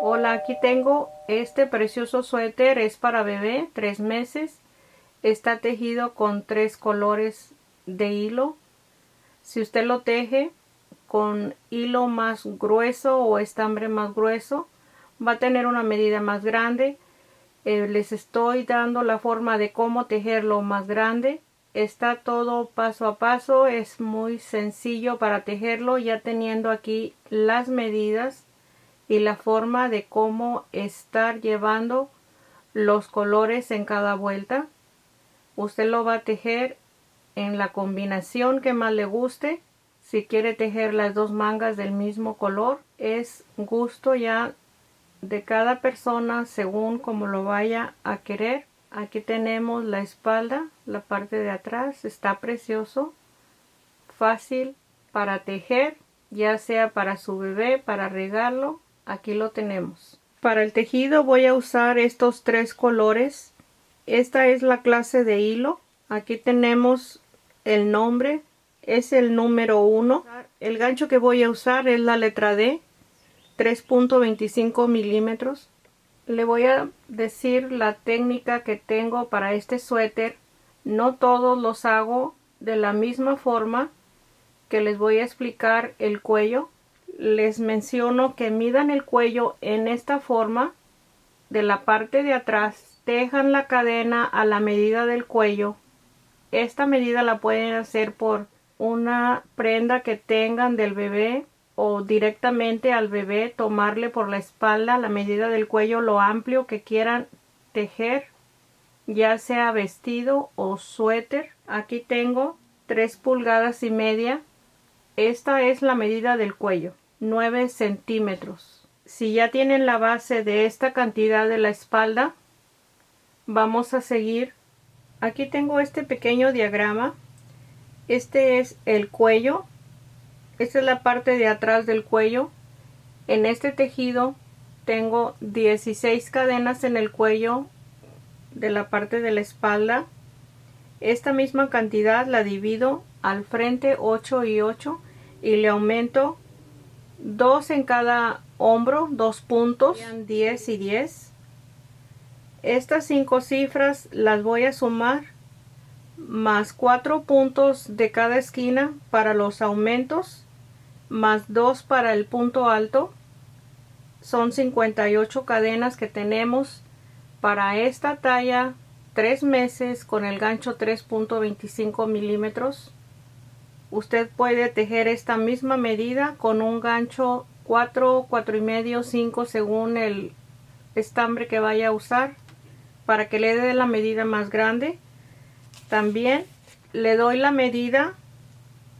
Hola, aquí tengo este precioso suéter, es para bebé, 3 meses. Está tejido con 3 colores de hilo. Si usted lo teje con hilo más grueso o estambre más grueso, va a tener una medida más grande. Les estoy dando la forma de cómo tejerlo más grande. Está todo paso a paso, es muy sencillo para tejerlo, ya teniendo aquí las medidas y la forma de cómo estar llevando los colores en cada vuelta. Usted lo va a tejer en la combinación que más le guste. Si quiere tejer las dos mangas del mismo color, es gusto ya de cada persona según como lo vaya a querer. Aquí tenemos la espalda, la parte de atrás, está precioso, fácil para tejer, ya sea para su bebé, para regalo. Aquí lo tenemos. Para el tejido voy a usar estos 3 colores. Esta es la clase de hilo. Aquí tenemos el nombre, es el número 1. El gancho que voy a usar es la letra D, 3.25 milímetros. Le voy a decir la técnica que tengo para este suéter. No todos los hago de la misma forma que les voy a explicar el cuello. Les menciono que midan el cuello en esta forma. De la parte de atrás tejan la cadena a la medida del cuello. Esta medida la pueden hacer por una prenda que tengan del bebé o directamente al bebé, tomarle por la espalda la medida del cuello, lo amplio que quieran tejer, ya sea vestido o suéter. Aquí tengo 3,5 pulgadas. Esta es la medida del cuello, 9 centímetros. Si ya tienen la base de esta cantidad de la espalda, vamos a seguir. Aquí tengo este pequeño diagrama. Este es el cuello. Esta es la parte de atrás del cuello. En este tejido tengo 16 cadenas en el cuello de la parte de la espalda. Esta misma cantidad la divido al frente, 8 y 8, y le aumento 2 en cada hombro, 2 puntos, 10 y 10. Estas 5 cifras las voy a sumar más 4 puntos de cada esquina para los aumentos, más 2 para el punto alto. Son 58 cadenas que tenemos para esta talla, 3 meses, con el gancho 3.25 milímetros. Usted puede tejer esta misma medida con un gancho 4, 4,5, 5 según el estambre que vaya a usar, para que le dé la medida más grande. También le doy la medida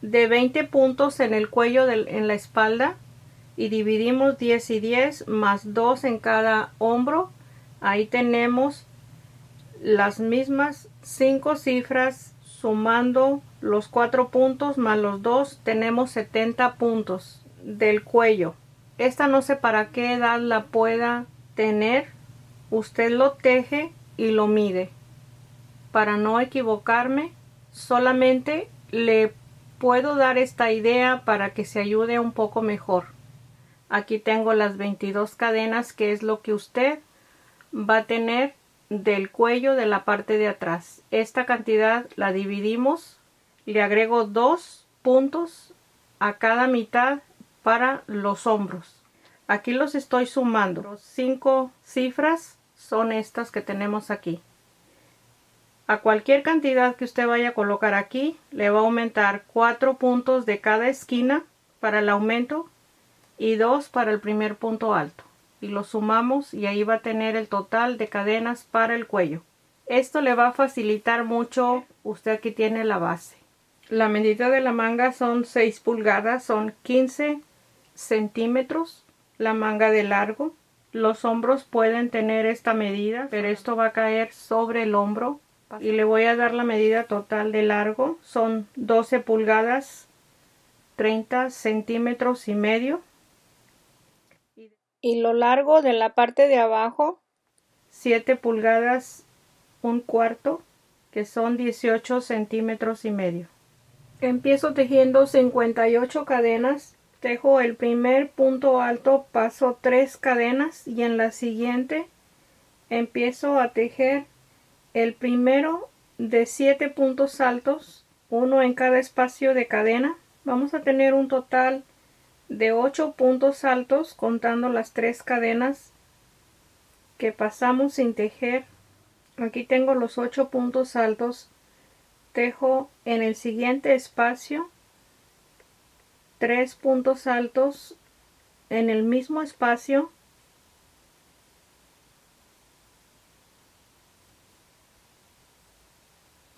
de 20 puntos en el cuello en la espalda y dividimos 10 y 10 más 2 en cada hombro. Ahí tenemos las mismas 5 cifras, sumando los 4 puntos más los 2 tenemos 70 puntos del cuello. Esta no sé para qué edad la pueda tener. Usted lo teje y lo mide. Para no equivocarme, solamente le puedo dar esta idea para que se ayude un poco mejor. Aquí tengo las 22 cadenas, que es lo que usted va a tener del cuello de la parte de atrás. Esta cantidad la dividimos, le agrego 2 puntos a cada mitad para los hombros. Aquí los estoy sumando. Los 5 cifras son estas que tenemos aquí. A cualquier cantidad que usted vaya a colocar aquí, le va a aumentar 4 puntos de cada esquina para el aumento y 2 para el primer punto alto. Y lo sumamos y ahí va a tener el total de cadenas para el cuello. Esto le va a facilitar mucho. Usted aquí tiene la base. La medida de la manga son 6 pulgadas, son 15 centímetros la manga de largo. Los hombros pueden tener esta medida, pero esto va a caer sobre el hombro. Y le voy a dar la medida total de largo. Son 12 pulgadas, 30 centímetros y medio. Y lo largo de la parte de abajo, 7 pulgadas, un cuarto, que son 18 centímetros y medio. Empiezo tejiendo 58 cadenas Tejo el primer punto alto, paso 3 cadenas y en la siguiente empiezo a tejer el primero de 7 puntos altos, uno en cada espacio de cadena. Vamos a tener un total de 8 puntos altos contando las 3 cadenas que pasamos sin tejer. Aquí tengo los 8 puntos altos. Tejo en el siguiente espacio 3 puntos altos en el mismo espacio.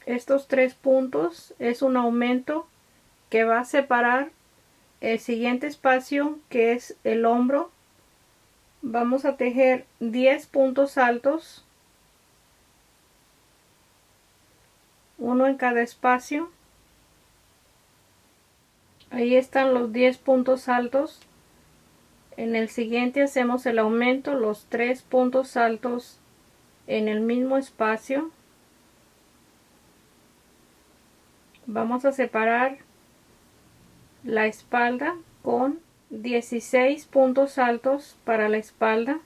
Estos 3 puntos es un aumento que va a separar el siguiente espacio, que es el hombro. Vamos a tejer 10 puntos altos, uno en cada espacio. Ahí están los 10 puntos altos. En el siguiente hacemos el aumento, los 3 puntos altos en el mismo espacio. Vamos a separar la espalda con 16 puntos altos para la espalda.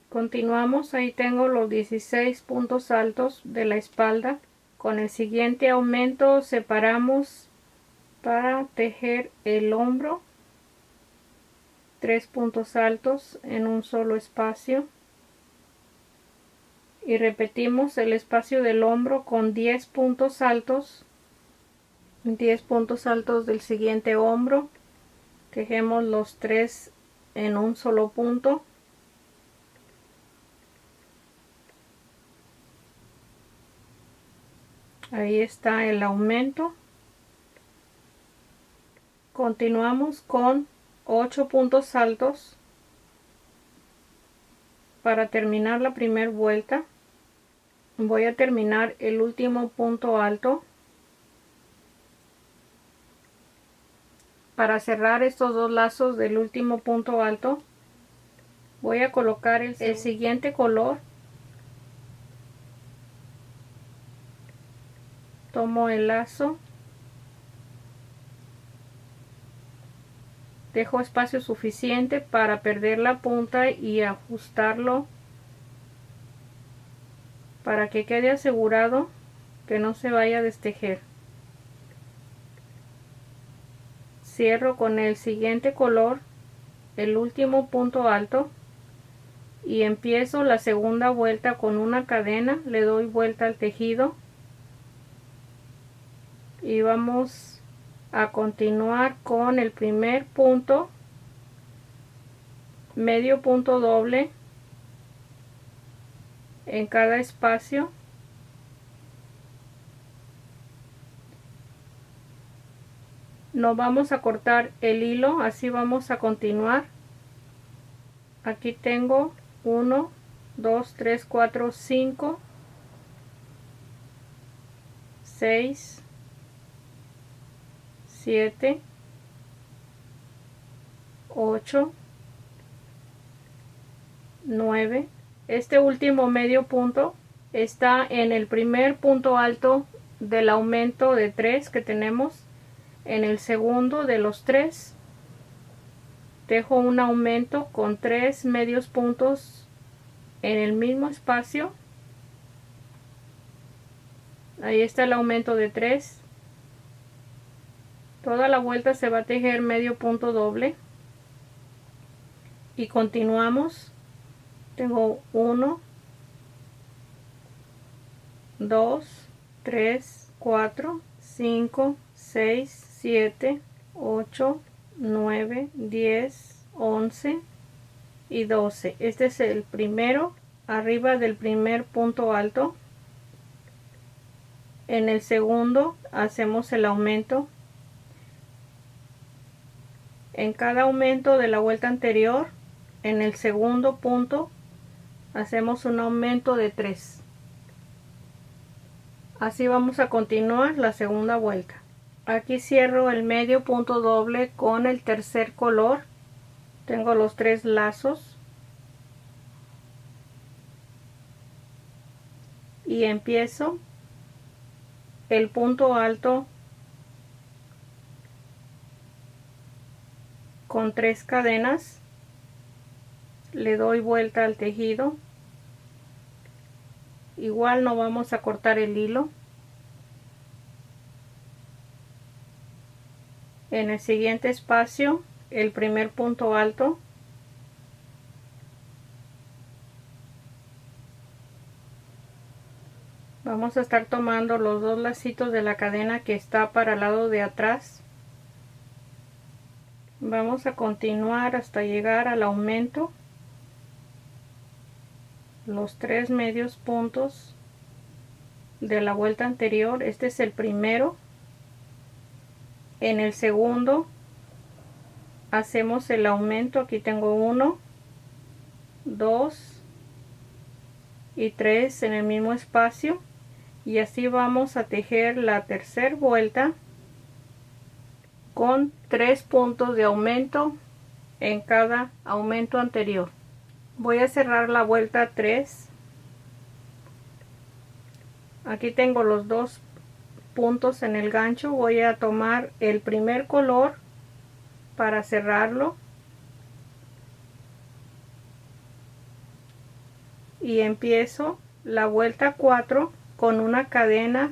Continuamos, ahí tengo los 16 puntos altos de la espalda. Con el siguiente aumento separamos para tejer el hombro, 3 puntos altos en un solo espacio, y repetimos el espacio del hombro con 10 puntos altos, 10 puntos altos del siguiente hombro. Tejemos los 3 en un solo punto. Ahí está el aumento. Continuamos con 8 puntos altos para terminar la primera vuelta. Voy a terminar el último punto alto. Para cerrar estos dos lazos del último punto alto, voy a colocar el siguiente color. Tomo el lazo, dejo espacio suficiente para perder la punta y ajustarlo para que quede asegurado que no se vaya a destejer. Cierro con el siguiente color el último punto alto y empiezo la segunda vuelta con una cadena. Le doy vuelta al tejido y vamos a continuar con el primer punto, medio punto doble en cada espacio. No vamos a cortar el hilo, así vamos a continuar. Aquí tengo 1, 2, 3, 4, 5, 6, 7, 8, 9. Este último medio punto está en el primer punto alto del aumento de 3 que tenemos. En el segundo de los 3 dejo un aumento con 3 medios puntos en el mismo espacio. Ahí está el aumento de 3. Toda la vuelta se va a tejer medio punto doble y continuamos. Tengo 1, 2, 3, 4, 5, 6, 7, 8, 9, 10, 11 y 12. Este es el primero arriba del primer punto alto. En el segundo hacemos el aumento. En cada aumento de la vuelta anterior, en el segundo punto hacemos un aumento de 3. Así vamos a continuar la segunda vuelta. Aquí cierro el medio punto doble con el tercer color. Tengo los 3 lazos y empiezo el punto alto con 3 cadenas le doy vuelta al tejido. Igual no vamos a cortar el hilo. En el siguiente espacio, el primer punto alto, vamos a estar tomando los dos lacitos de la cadena que está para el lado de atrás. Vamos a continuar hasta llegar al aumento, los 3 medios puntos de la vuelta anterior. Este es el primero. En el segundo hacemos el aumento. Aquí tengo 1, 2 y 3 en el mismo espacio, y así vamos a tejer la tercera vuelta con 3 puntos de aumento en cada aumento anterior. Voy a cerrar la vuelta 3. Aquí tengo los dos puntos en el gancho. Voy a tomar el primer color para cerrarlo y empiezo la vuelta 4 con una cadena.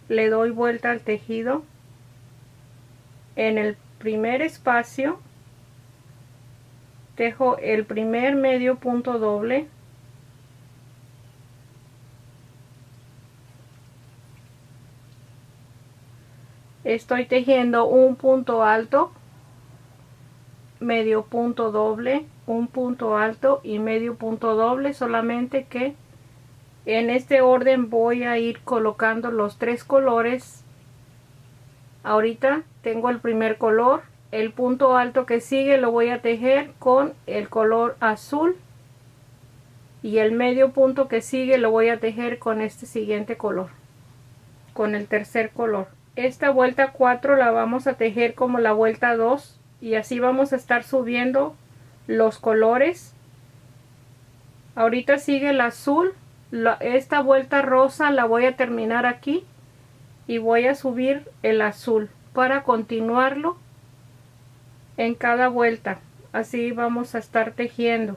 Le doy vuelta al tejido. En el primer espacio tejo el primer medio punto doble, estoy tejiendo un punto alto, medio punto doble, un punto alto y medio punto doble, solamente que en este orden voy a ir colocando los 3 colores. Ahorita tengo el primer color, el punto alto que sigue lo voy a tejer con el color azul y el medio punto que sigue lo voy a tejer con este siguiente color, con el tercer color. Esta vuelta 4 la vamos a tejer como la vuelta 2 y así vamos a estar subiendo los colores. Ahorita sigue el azul. Esta vuelta rosa la voy a terminar aquí y voy a subir el azul para continuarlo en cada vuelta. Así vamos a estar tejiendo.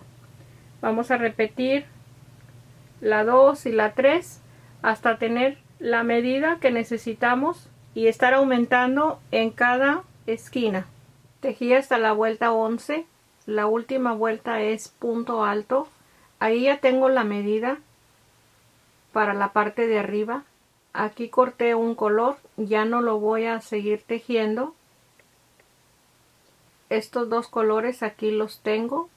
Vamos a repetir la 2 y la 3 hasta tener la medida que necesitamos y estar aumentando en cada esquina. Tejí hasta la vuelta 11. La última vuelta es punto alto. Ahí ya tengo la medida para la parte de arriba. Aquí corté un color, ya no lo voy a seguir tejiendo. Estos dos colores aquí los tengo.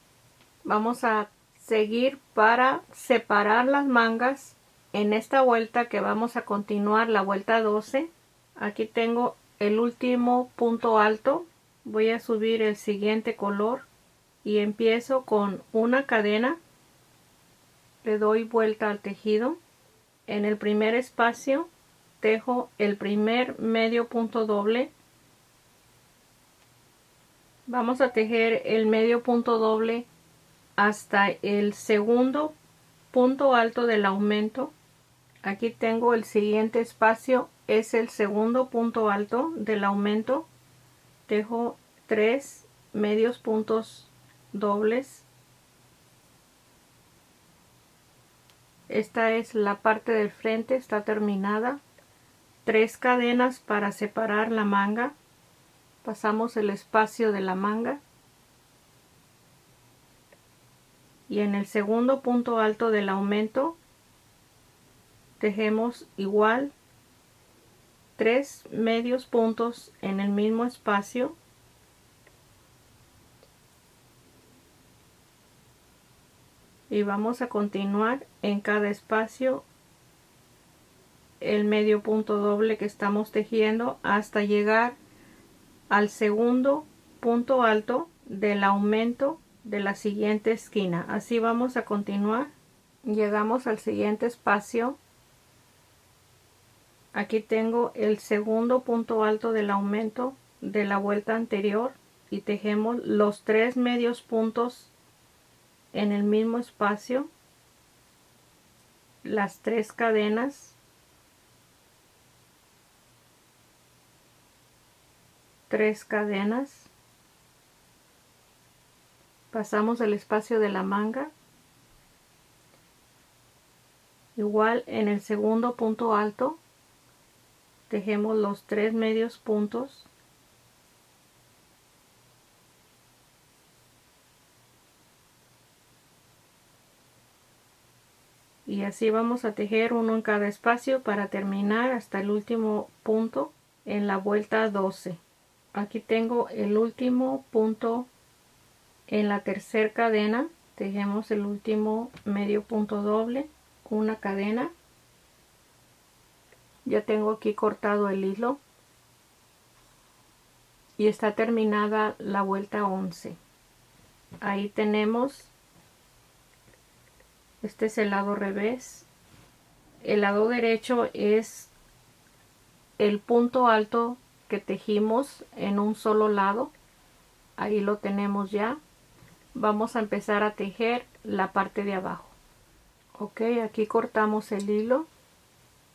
Vamos a seguir para separar las mangas en esta vuelta que vamos a continuar, la vuelta 12. Aquí tengo el último punto alto. Voy a subir el siguiente color y empiezo con una cadena. Le doy vuelta al tejido. En el primer espacio tejo el primer medio punto doble. Vamos a tejer el medio punto doble hasta el segundo punto alto del aumento. Aquí tengo el siguiente espacio, es el segundo punto alto del aumento. Tejo 3 medios puntos dobles. Esta es la parte del frente, está terminada. 3 cadenas para separar la manga. Pasamos el espacio de la manga. Y en el segundo punto alto del aumento tejemos igual 3 medios puntos en el mismo espacio. Y vamos a continuar en cada espacio el medio punto doble que estamos tejiendo hasta llegar al segundo punto alto del aumento de la siguiente esquina. Así vamos a continuar. Llegamos al siguiente espacio. Aquí tengo el segundo punto alto del aumento de la vuelta anterior y tejemos los 3 medios puntos en el mismo espacio, las 3 cadenas, 3 cadenas, Pasamos el espacio de la manga. Igual en el segundo punto alto tejemos los 3 medios puntos. Y así vamos a tejer uno en cada espacio para terminar hasta el último punto en la vuelta 12. Aquí tengo el último punto en la tercera cadena. Tejemos el último medio punto doble, una cadena. Ya tengo aquí cortado el hilo y está terminada la vuelta 11. Ahí tenemos, este es el lado revés. El lado derecho es el punto alto que tejimos en un solo lado. Ahí lo tenemos ya. Vamos a empezar a tejer la parte de abajo. Ok, aquí cortamos el hilo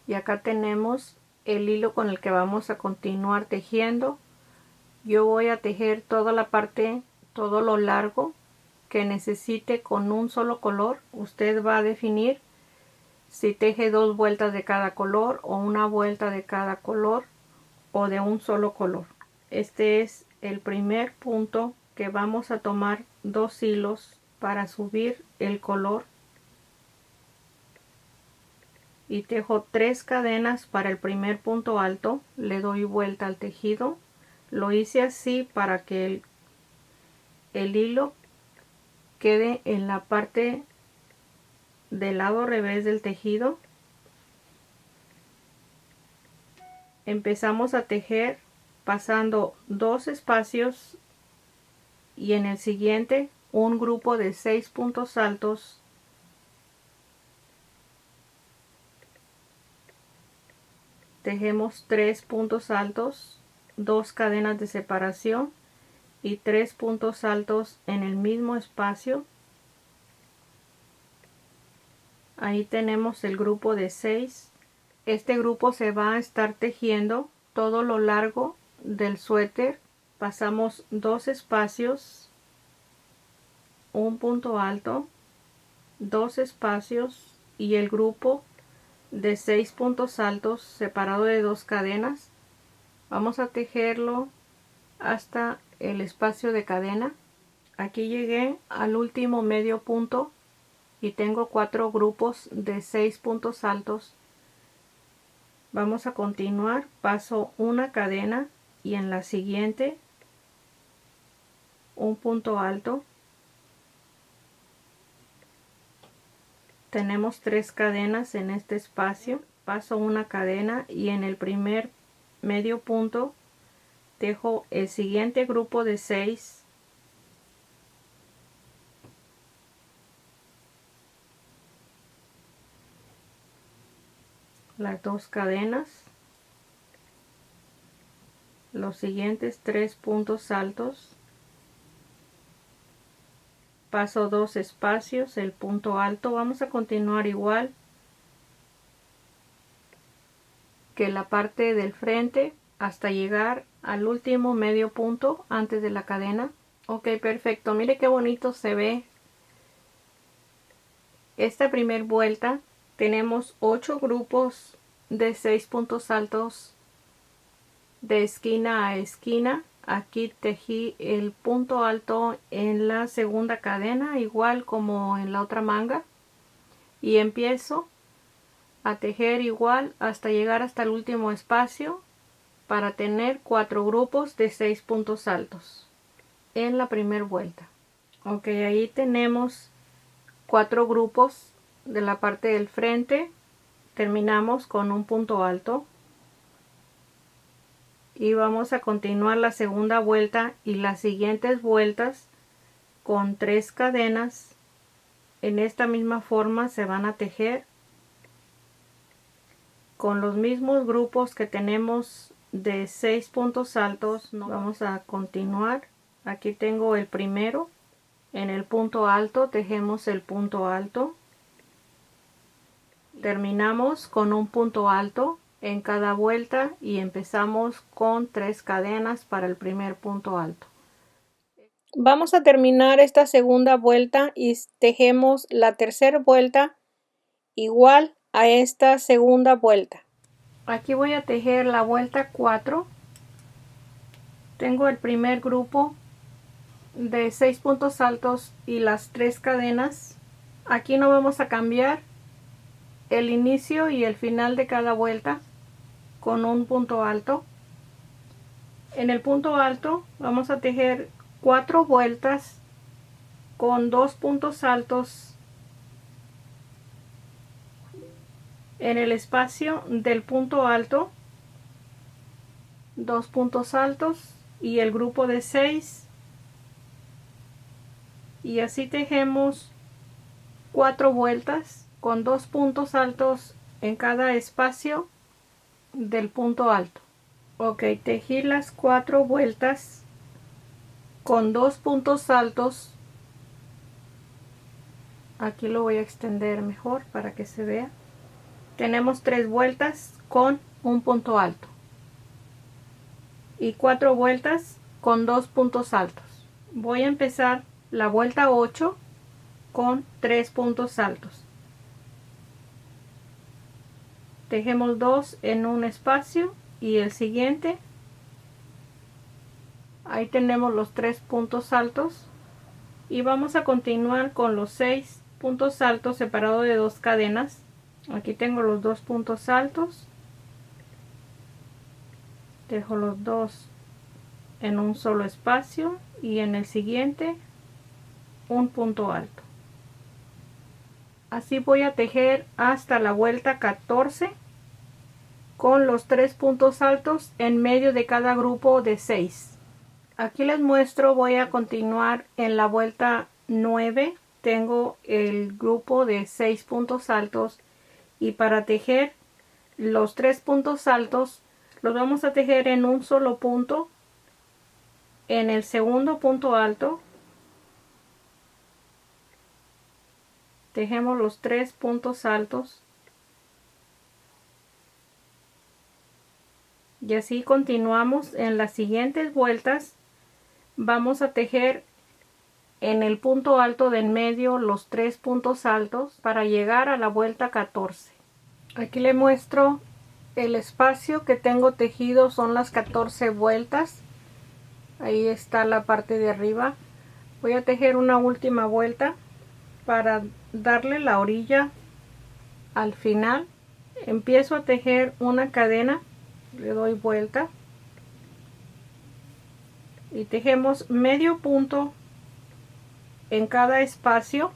y acá tenemos el hilo con el que vamos a continuar tejiendo. Yo voy a tejer toda la parte, todo lo largo que necesite con un solo color. Usted va a definir si teje 2 vueltas de cada color o una vuelta de cada color o de un solo color. Este es el primer punto que vamos a tomar 2 hilos para subir el color y tejo 3 cadenas para el primer punto alto. Le doy vuelta al tejido. Lo hice así para que el hilo quede en la parte del lado revés del tejido. Empezamos a tejer pasando 2 espacios y en el siguiente un grupo de 6 puntos altos. Tejemos 3 puntos altos, 2 cadenas de separación y 3 puntos altos en el mismo espacio. Ahí tenemos el grupo de 6. Este grupo se va a estar tejiendo todo lo largo del suéter. Pasamos 2 espacios, un punto alto, 2 espacios y el grupo de 6 puntos altos separado de 2 cadenas. Vamos a tejerlo hasta el espacio de cadena. Aquí llegué al último medio punto y tengo 4 grupos de 6 puntos altos. Vamos a continuar, paso una cadena y en la siguiente un punto alto. Tenemos 3 cadenas en este espacio, paso una cadena y en el primer medio punto tejo el siguiente grupo de 6. Las 2 cadenas, los siguientes 3 puntos altos, paso 2 espacios, el punto alto. Vamos a continuar igual que la parte del frente hasta llegar al último medio punto antes de la cadena. Ok, perfecto. Mire qué bonito se ve esta primera vuelta. Tenemos 8 grupos de 6 puntos altos de esquina a esquina. Aquí tejí el punto alto en la segunda cadena, igual como en la otra manga, y empiezo a tejer igual hasta llegar hasta el último espacio para tener 4 grupos de 6 puntos altos en la primera vuelta. Ok, ahí tenemos 4 grupos de la parte del frente. Terminamos con un punto alto y vamos a continuar la segunda vuelta y las siguientes vueltas con 3 cadenas. En esta misma forma se van a tejer con los mismos grupos que tenemos de 6 puntos altos. Vamos a continuar. Aquí tengo el primero. En el punto alto tejemos el punto alto. Terminamos con un punto alto en cada vuelta y empezamos con 3 cadenas para el primer punto alto. Vamos a terminar esta segunda vuelta y tejemos la tercera vuelta igual a esta segunda vuelta. Aquí voy a tejer la vuelta 4. Tengo el primer grupo de 6 puntos altos y las 3 cadenas. Aquí no vamos a cambiar el inicio y el final de cada vuelta con un punto alto. En el punto alto vamos a tejer 4 vueltas con 2 puntos altos en el espacio del punto alto, 2 puntos altos y el grupo de 6, y así tejemos 4 vueltas con 2 puntos altos en cada espacio del punto alto. Ok, tejí las 4 vueltas con 2 puntos altos. Aquí lo voy a extender mejor para que se vea. Tenemos 3 vueltas con un punto alto y 4 vueltas con 2 puntos altos. Voy a empezar la vuelta 8 con 3 puntos altos. Tejemos 2 en un espacio y el siguiente. Ahí tenemos los 3 puntos altos y vamos a continuar con los 6 puntos altos separados de 2 cadenas. Aquí tengo los 2 puntos altos, dejo los 2 en un solo espacio y en el siguiente un punto alto. Así voy a tejer hasta la vuelta 14 con los 3 puntos altos en medio de cada grupo de 6. Aquí les muestro, voy a continuar en la vuelta 9. Tengo el grupo de 6 puntos altos y para tejer los 3 puntos altos los vamos a tejer en un solo punto en el segundo punto alto. Tejemos los 3 puntos altos y así continuamos en las siguientes vueltas. Vamos a tejer en el punto alto de en medio los 3 puntos altos para llegar a la vuelta 14. Aquí le muestro el espacio que tengo tejido, son las 14 vueltas. Ahí está la parte de arriba. Voy a tejer una última vuelta para darle la orilla al final. Empiezo a tejer una cadena, le doy vuelta y tejemos medio punto en cada espacio.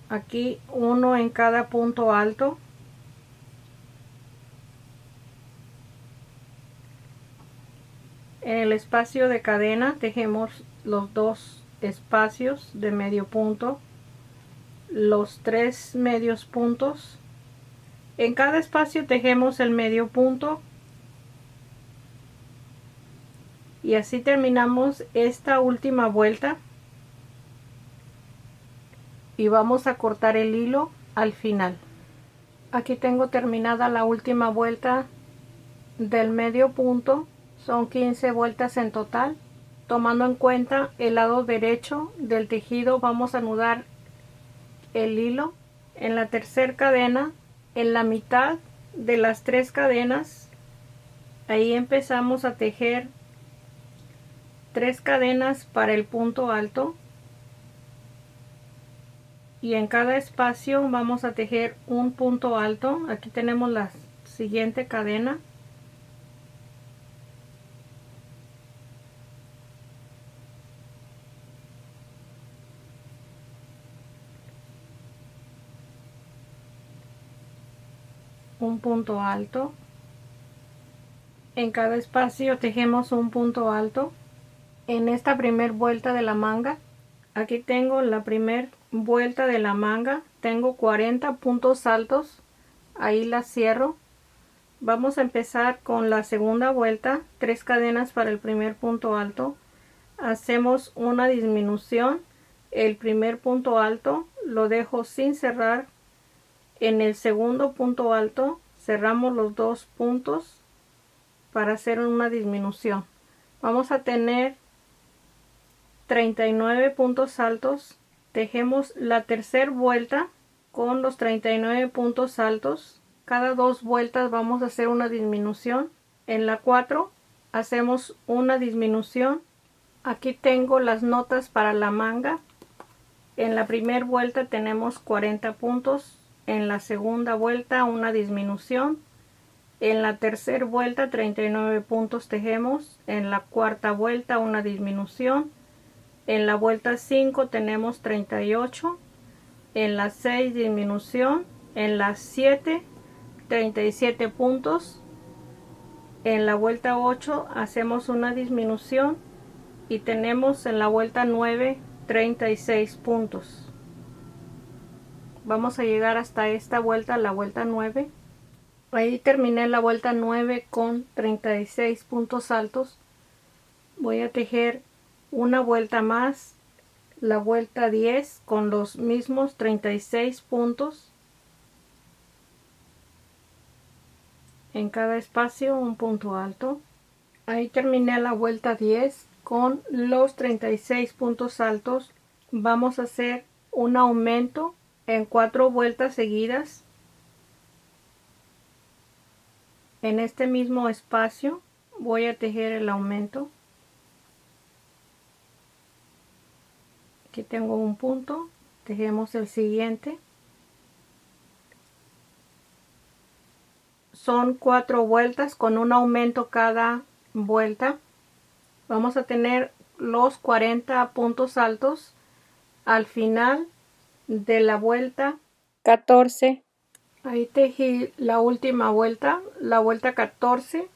Aquí uno en cada punto alto. En el espacio de cadena tejemos los 2 espacios de medio punto, los 3 medios puntos. En cada espacio tejemos el medio punto y así terminamos esta última vuelta y vamos a cortar el hilo al final. Aquí tengo terminada la última vuelta del medio punto. Son 15 vueltas en total. Tomando en cuenta el lado derecho del tejido, vamos a anudar el hilo en la tercera cadena, en la mitad de las 3 cadenas. Ahí empezamos a tejer 3 cadenas para el punto alto y en cada espacio vamos a tejer un punto alto. Aquí tenemos la siguiente cadena. Un punto alto. En cada espacio tejemos un punto alto. En esta primera vuelta de la manga, aquí tengo la primera vuelta de la manga, tengo 40 puntos altos, ahí la cierro. Vamos a empezar con la segunda vuelta, 3 cadenas para el primer punto alto. Hacemos una disminución, el primer punto alto lo dejo sin cerrar. En el segundo punto alto cerramos los 2 puntos para hacer una disminución. Vamos a tener 39 puntos altos. Tejemos la tercera vuelta con los 39 puntos altos. Cada 2 vueltas vamos a hacer una disminución. En la 4 hacemos una disminución. Aquí tengo las notas para la manga. En la primera vuelta tenemos 40 puntos. En la segunda vuelta una disminución. En la tercera vuelta 39 puntos tejemos. En la cuarta vuelta una disminución. En la vuelta 5 tenemos 38. En la 6 disminución. En la 7 37 puntos. En la vuelta 8 hacemos una disminución y tenemos en la vuelta 9 36 puntos. Vamos a llegar hasta esta vuelta, la vuelta 9. Ahí terminé la vuelta 9 con 36 puntos altos. Voy a tejer una vuelta más, la vuelta 10 con los mismos 36 puntos. En cada espacio un punto alto. Ahí terminé la vuelta 10 con los 36 puntos altos. Vamos a hacer un aumento en 4 vueltas seguidas. En este mismo espacio voy a tejer el aumento. Aquí tengo un punto, tejemos el siguiente. Son 4 vueltas con un aumento cada vuelta. Vamos a tener los 40 puntos altos al final de la vuelta 14. Ahí tejí la última vuelta, la vuelta 14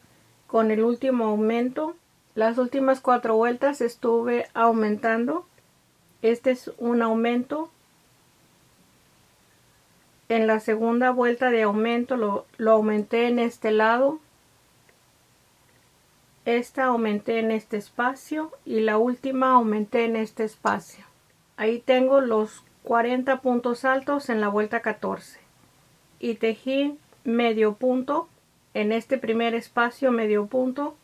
con el último aumento. Las últimas 4 vueltas estuve aumentando. Este es un aumento. En la segunda vuelta de aumento lo aumenté en este lado. Esta aumenté en este espacio y la última aumenté en este espacio. Ahí tengo los 40 puntos altos en la vuelta 14. Y tejí medio punto en este primer espacio, medio punto.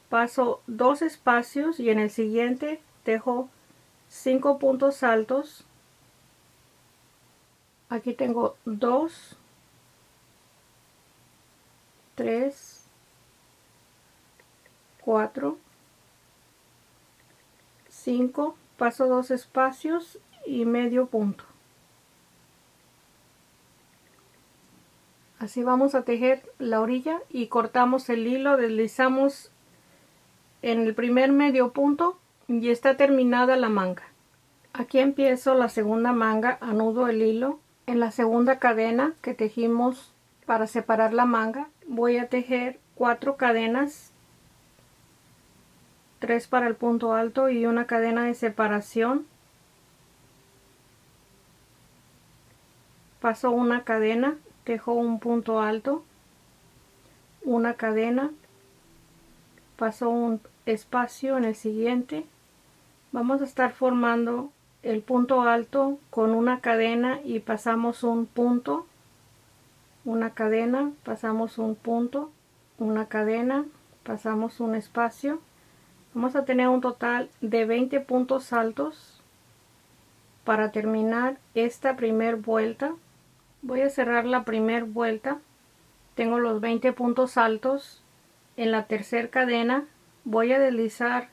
Paso 2 espacios y en el siguiente tejo 5 puntos altos. Aquí tengo 2, 3, 4, 5, paso 2 espacios y medio punto. Así vamos a tejer la orilla y cortamos el hilo, deslizamos en el primer medio punto y está terminada la manga. Aquí empiezo la segunda manga, anudo el hilo. En la segunda cadena que tejimos para separar la manga voy a tejer 4 cadenas, 3 para el punto alto y una cadena de separación. Paso una cadena, tejo un punto alto, una cadena, paso un espacio en el siguiente. Vamos a estar formando el punto alto con una cadena y pasamos un punto, una cadena, pasamos un punto, una cadena, pasamos un espacio. Vamos a tener un total de 20 puntos altos para terminar esta primera vuelta. Voy a cerrar la primera vuelta. Tengo los 20 puntos altos. En la tercera cadena voy a deslizar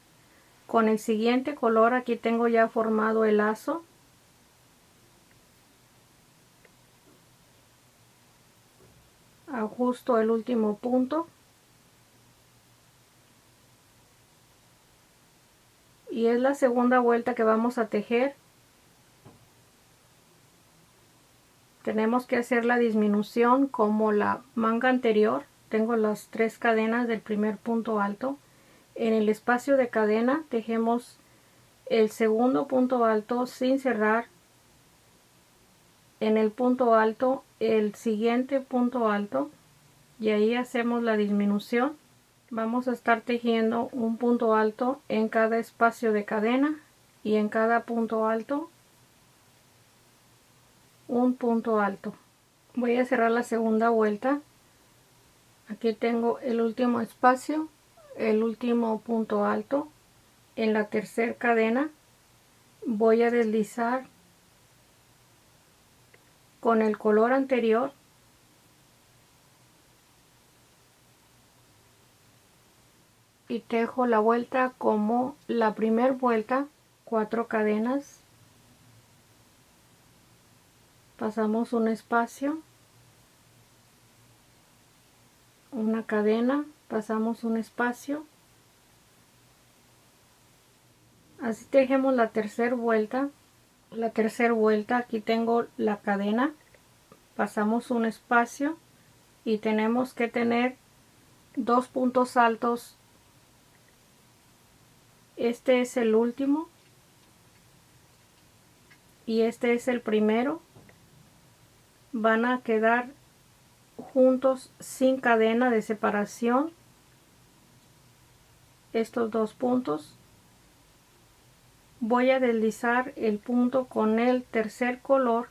con el siguiente color. Aquí tengo ya formado el lazo. Ajusto el último punto. Y es la segunda vuelta que vamos a tejer. Tenemos que hacer la disminución como la manga anterior. Tengo las 3 cadenas del primer punto alto. En el espacio de cadena tejemos el segundo punto alto sin cerrar. En el punto alto el siguiente punto alto y ahí hacemos la disminución. Vamos a estar tejiendo un punto alto en cada espacio de cadena y en cada punto alto un punto alto. Voy a cerrar la segunda vuelta. Aquí tengo el último espacio, el último punto alto. En la tercera cadena voy a deslizar con el color anterior y tejo la vuelta como la primera vuelta, 4 cadenas, pasamos un espacio, una cadena, pasamos un espacio, así tejemos la tercera vuelta. La tercera vuelta, aquí tengo la cadena, pasamos un espacio y tenemos que tener 2 puntos altos. Este es el último y este es el primero. Van a quedar juntos sin cadena de separación estos 2 puntos. Voy a deslizar el punto con el tercer color.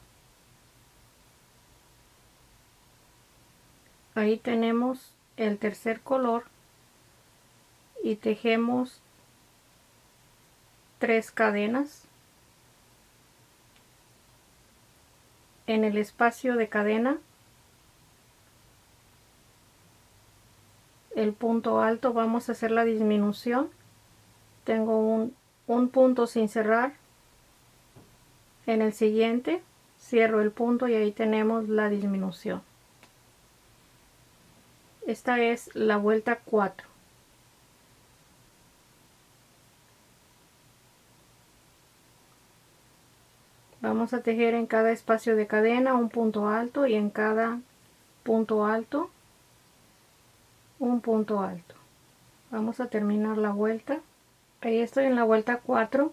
Ahí tenemos el tercer color y tejemos 3 cadenas. En el espacio de cadena, el punto alto, vamos a hacer la disminución. Tengo un punto sin cerrar. En el siguiente cierro el punto y ahí tenemos la disminución. Esta es la vuelta 4. Vamos a tejer en cada espacio de cadena un punto alto y en cada punto alto un punto alto. Vamos a terminar la vuelta. Ahí estoy en la vuelta 4.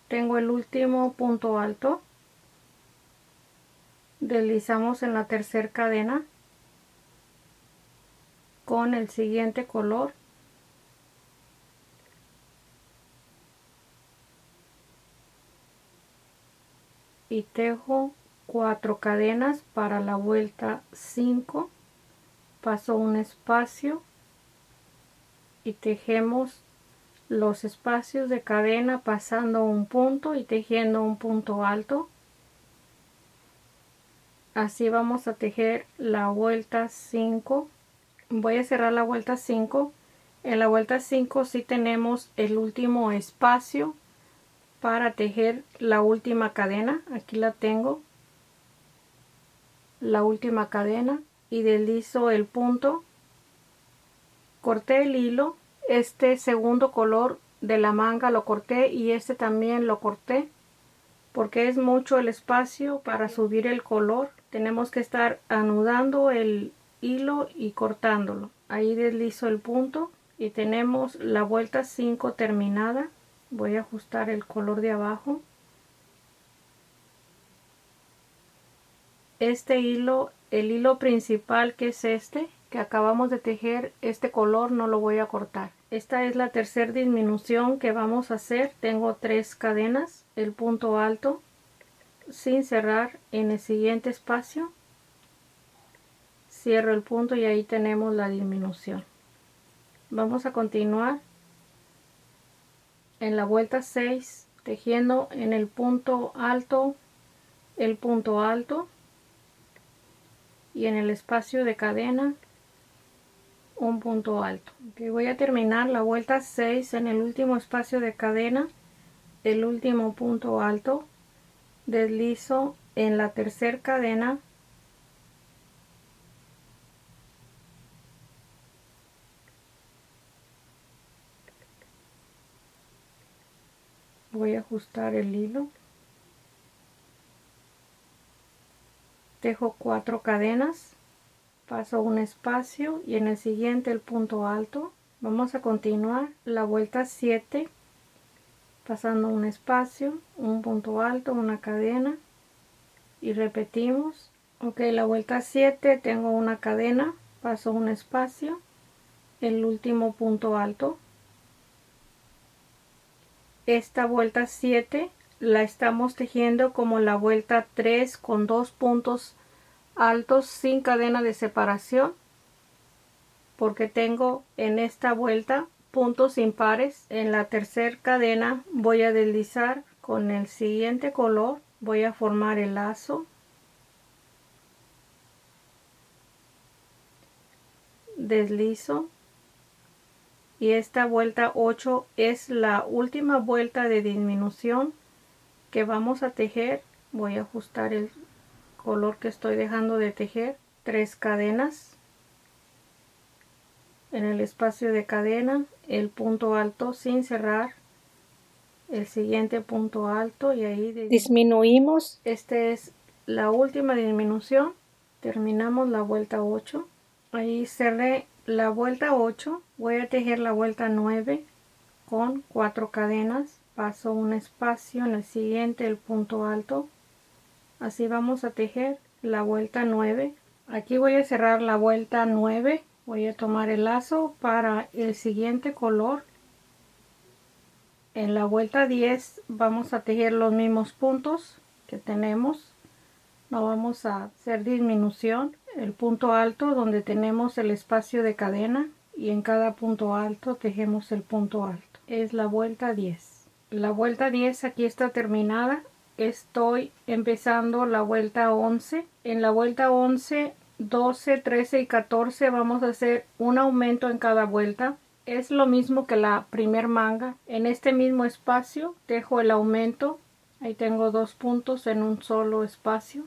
Tengo el último punto alto. Deslizamos en la tercera cadena con el siguiente color. Y tejo 4 cadenas para la vuelta 5. Paso un espacio y tejemos los espacios de cadena pasando un punto y tejiendo un punto alto. Así vamos a tejer la vuelta 5. Voy a cerrar la vuelta 5. En la vuelta 5 sí tenemos el último espacio para tejer la última cadena. Aquí la tengo, la última cadena, y deslizo el punto. Corté el hilo, este segundo color de la manga lo corté y este también lo corté porque es mucho el espacio para subir el color. Tenemos que estar anudando el hilo y cortándolo. Ahí deslizo el punto y tenemos la vuelta 5 terminada. Voy a ajustar el color de abajo. Este hilo, el hilo principal, que es este que acabamos de tejer, este color no lo voy a cortar. Esta es la tercera disminución que vamos a hacer. Tengo 3 cadenas, el punto alto sin cerrar en el siguiente espacio, cierro el punto y ahí tenemos la disminución. Vamos a continuar en la vuelta 6 tejiendo en el punto alto, el punto alto, y en el espacio de cadena un punto alto. Okay, voy a terminar la vuelta 6 en el último espacio de cadena, el último punto alto, deslizo en la tercera cadena, voy a ajustar el hilo, tejo 4 cadenas, paso un espacio y en el siguiente el punto alto. Vamos a continuar la vuelta 7 pasando un espacio, un punto alto, una cadena y repetimos. Ok, la vuelta 7 tengo una cadena, paso un espacio, el último punto alto. Esta vuelta 7 la estamos tejiendo como la vuelta 3 con 2 puntos altos sin cadena de separación. porque tengo en esta vuelta puntos impares. En la tercera cadena voy a deslizar con el siguiente color, voy a formar el lazo, deslizo, y esta vuelta 8 es la última vuelta de disminución que vamos a tejer. Voy a ajustar el color que estoy dejando de tejer. 3 cadenas en el espacio de cadena, el punto alto sin cerrar, el siguiente punto alto, y ahí disminuimos. Esta es la última disminución. Terminamos la vuelta 8. Ahí cerré la vuelta 8. Voy a tejer la vuelta 9 con 4 cadenas. Paso un espacio en el siguiente, el punto alto. Así vamos a tejer la vuelta 9. Aquí voy a cerrar la vuelta 9. Voy a tomar el lazo para el siguiente color. En la vuelta 10 vamos a tejer los mismos puntos que tenemos. No vamos a hacer disminución. El punto alto donde tenemos el espacio de cadena, y en cada punto alto tejemos el punto alto. Es la vuelta 10. La vuelta 10 aquí está terminada. Estoy empezando la vuelta 11. En la vuelta 11, 12, 13 y 14 vamos a hacer un aumento en cada vuelta. Es lo mismo que la primer manga. En este mismo espacio tejo el aumento. Ahí tengo 2 puntos en un solo espacio.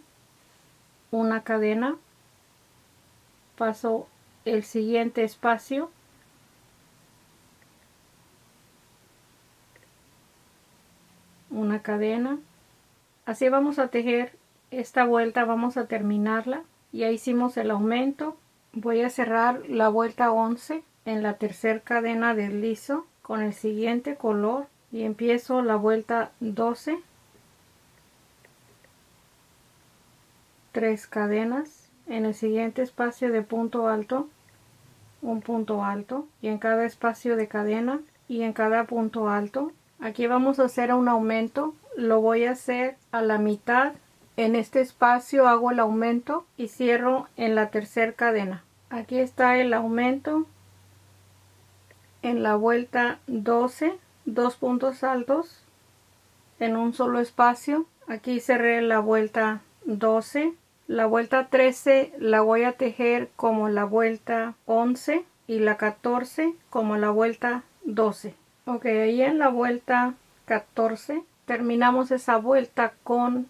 Una cadena. Paso el siguiente espacio. Una cadena. Así vamos a tejer esta vuelta, vamos a terminarla. Ya hicimos el aumento. Voy a cerrar la vuelta 11 en la tercera cadena deslizo con el siguiente color y empiezo la vuelta 12. 3 cadenas en el siguiente espacio de punto alto, un punto alto, y en cada espacio de cadena y en cada punto alto. Aquí vamos a hacer un aumento. Lo voy a hacer a la mitad. En este espacio hago el aumento y cierro en la tercera cadena. Aquí está el aumento en la vuelta 12, 2 puntos altos en un solo espacio. Aquí cerré la vuelta 12. La vuelta 13 la voy a tejer como la vuelta 11 y la 14 como la vuelta 12. Ok, ahí en la vuelta 14 terminamos esa vuelta con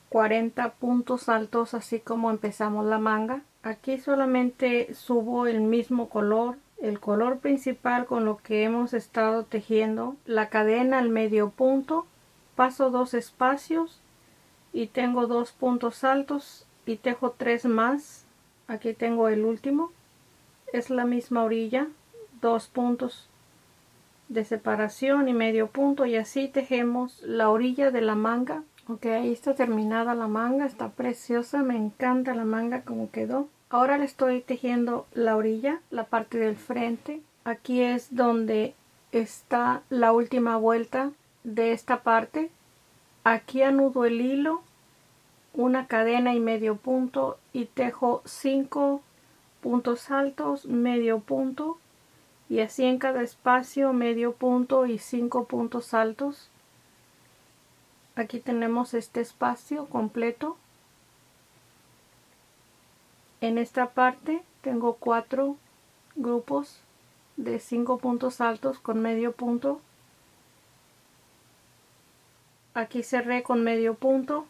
40 puntos altos, así como empezamos la manga. Aquí solamente subo el mismo color, el color principal con lo que hemos estado tejiendo, la cadena al medio punto, paso 2 espacios y tengo 2 puntos altos y tejo 3 más. Aquí tengo el último, es la misma orilla, 2 puntos de separación y medio punto, y así tejemos la orilla de la manga. Ok, ahí está terminada la manga, está preciosa, me encanta la manga como quedó. Ahora le estoy tejiendo la orilla, la parte del frente. Aquí es donde está la última vuelta de esta parte. Aquí anudo el hilo, una cadena y medio punto, y tejo 5 puntos altos, medio punto, y así en cada espacio medio punto y 5 puntos altos. Aquí tenemos este espacio completo. En esta parte tengo 4 grupos de 5 puntos altos con medio punto. Aquí cerré con medio punto,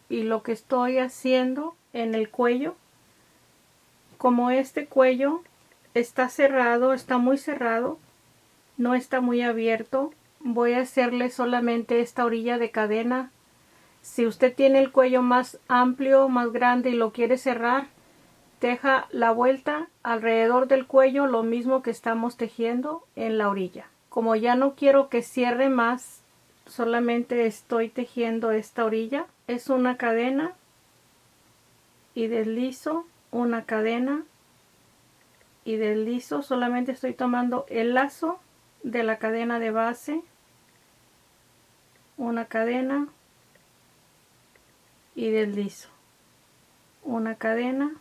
y lo que estoy haciendo en el cuello, como este cuello está cerrado, está muy cerrado, no está muy abierto, voy a hacerle solamente esta orilla de cadena. Si usted tiene el cuello más amplio, más grande y lo quiere cerrar, teja la vuelta alrededor del cuello, lo mismo que estamos tejiendo en la orilla. Como ya no quiero que cierre más, solamente estoy tejiendo esta orilla. Es una cadena y deslizo, una cadena y deslizo. Solamente estoy tomando el lazo de la cadena de base, una cadena y deslizo, una cadena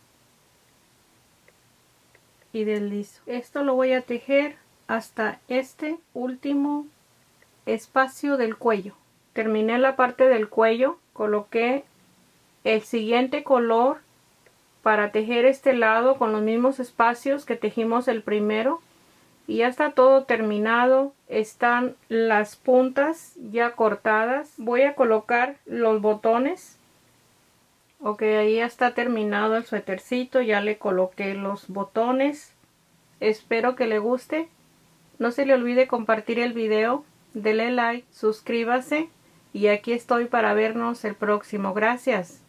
y deslizo. Esto lo voy a tejer hasta este último espacio del cuello. Terminé la parte del cuello, coloqué el siguiente color para tejer este lado con los mismos espacios que tejimos el primero y ya está todo terminado. Están las puntas ya cortadas. Voy a colocar los botones. Ok, ahí ya está terminado el suétercito, ya le coloqué los botones. Espero que le guste. No se le olvide compartir el video, dele like, suscríbase y aquí estoy para vernos el próximo. Gracias.